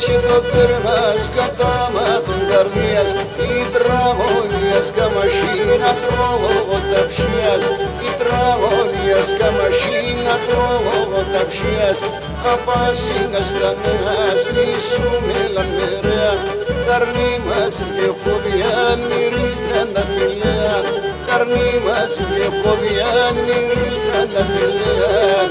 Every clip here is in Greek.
και το τέρμας κατάματον καρδίας, η τραγωδίας καμασίνα τρογοταψίας, η τραγωδίας καμασίνα τρογοταψίας, απάσινα στα νέας ίσουμε λαμερέα, ταρνή μας και φοβιάν μυρίς τρανταφυλέαν, ταρνή μας και φοβιάν μυρίς τρανταφυλέαν.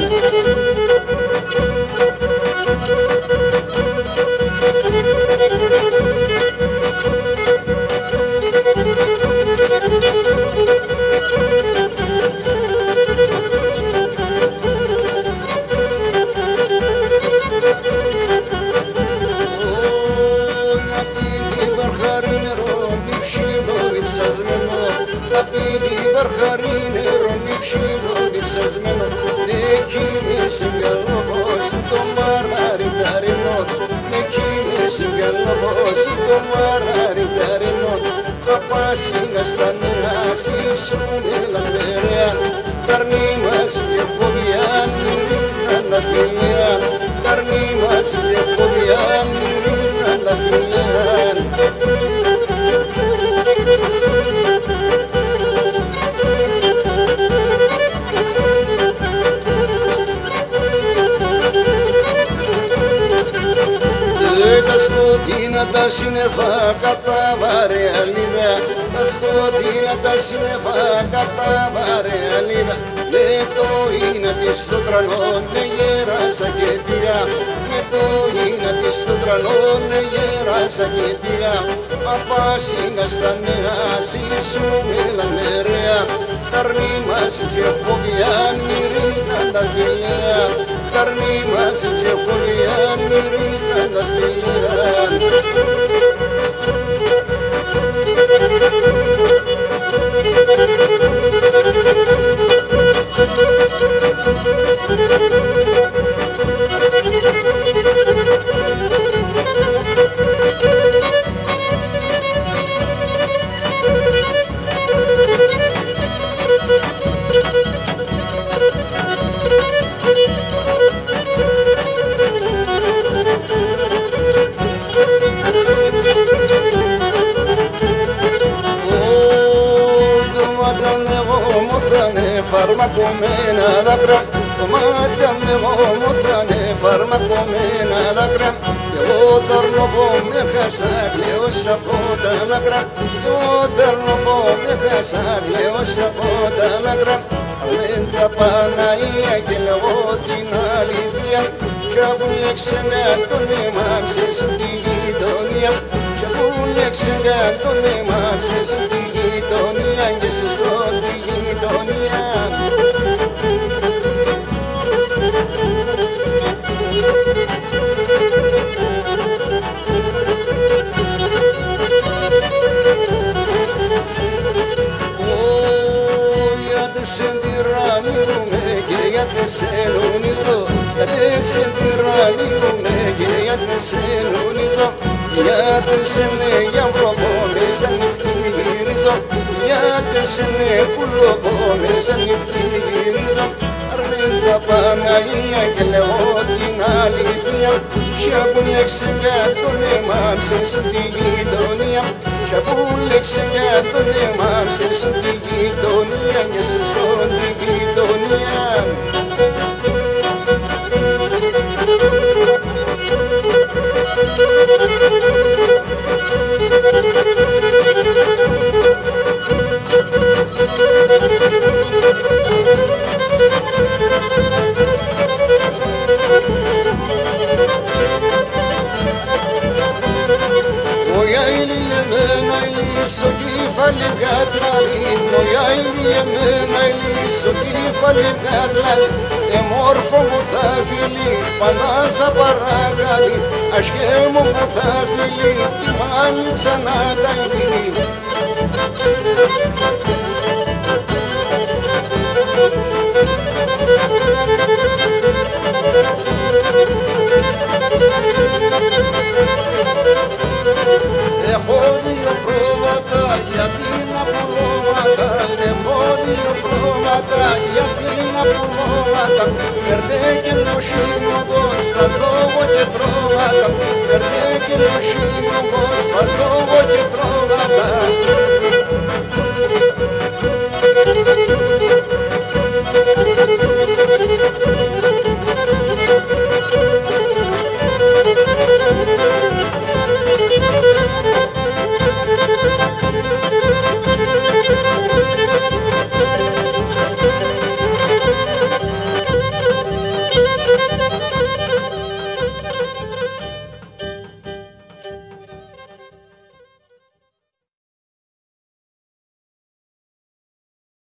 Βαρχαρή νερό νύψιλο διψασμένο, εκεί με συγκαλώς το μαραριταρινό, εκεί με συγκαλώς το μαραριταρινό. Απάσινα στα νέα σύσσουνε λαμπερέαν, ταρνή μας και φοβιάν μυρίς τρανταφυλέαν, ταρνή μας και φοβιάν μυρίς τρανταφυλέαν. Τα σκοτεινά τα σύννεφα κατά βαρέα λίβα, τα σκοτεινά τα σύννεφα κατά βαρέα λίβα, με το είναι της στο τρανό με γέρασα και πήγα, με το είναι της στο τρανό με γέρασα και πήγα, απάσινα στα νέα σύσσουμε λαμερέα, ταρνή μας και φοβιάν μυρίς τρανταφυλέαν, ταρνή μας και φοβιάν μυρίς τρανταφυλέαν. Φαρμακωμένα δάκρυα, το μάτια με γόμο θα είναι φαρμακωμένα δάκρυα. Κι εγώ ταρνοπώ με χάσα κλαίος από τα μακρά, κι εγώ ταρνοπώ με χάσα κλαίος από τα μακρά. Αλέντσα Παναία και λέγω την αλήθεια, κι που λέξε τον έμαξε σου τη γειτονία, κι που λέξε τον έμαξε σου τη γειτονία και σε ζω τη γειτονία. Σε τυραννίζομαι και γιατί σε λουνίζω, γιατί σε τυραννίζομαι και γιατί σε λουνίζω, γιατί σε ναι για βροχό μέσα νυχτή γυρίζω, γιατί σε ναι πουλοκό μέσα νυχτή γυρίζω. Αρμέντσα Παναγία και λέγω την αλήθεια, κι που λέξε για τον έμαψε σου τη γειτονία, κι που λέξε για τον έμαψε σου τη γειτονία και σε ζω τη γειτονία. Στο κεφάλι κατλάλη, μωριά ηλιεμένα στο κεφάλι κατλάλη, εμόρφο μου θα φιλεί, πάντα θα παρακαλεί, ασκέ μου που θα φιλεί, τη μάλιτσα να τα λύει. Έχω δύο πρόβατα γιατί να πουλώματα, έχω δύο πρόβατα γιατί να πουλώματα. Perché non scemo posso fare che trovata, perché non scemo posso fare che trovata.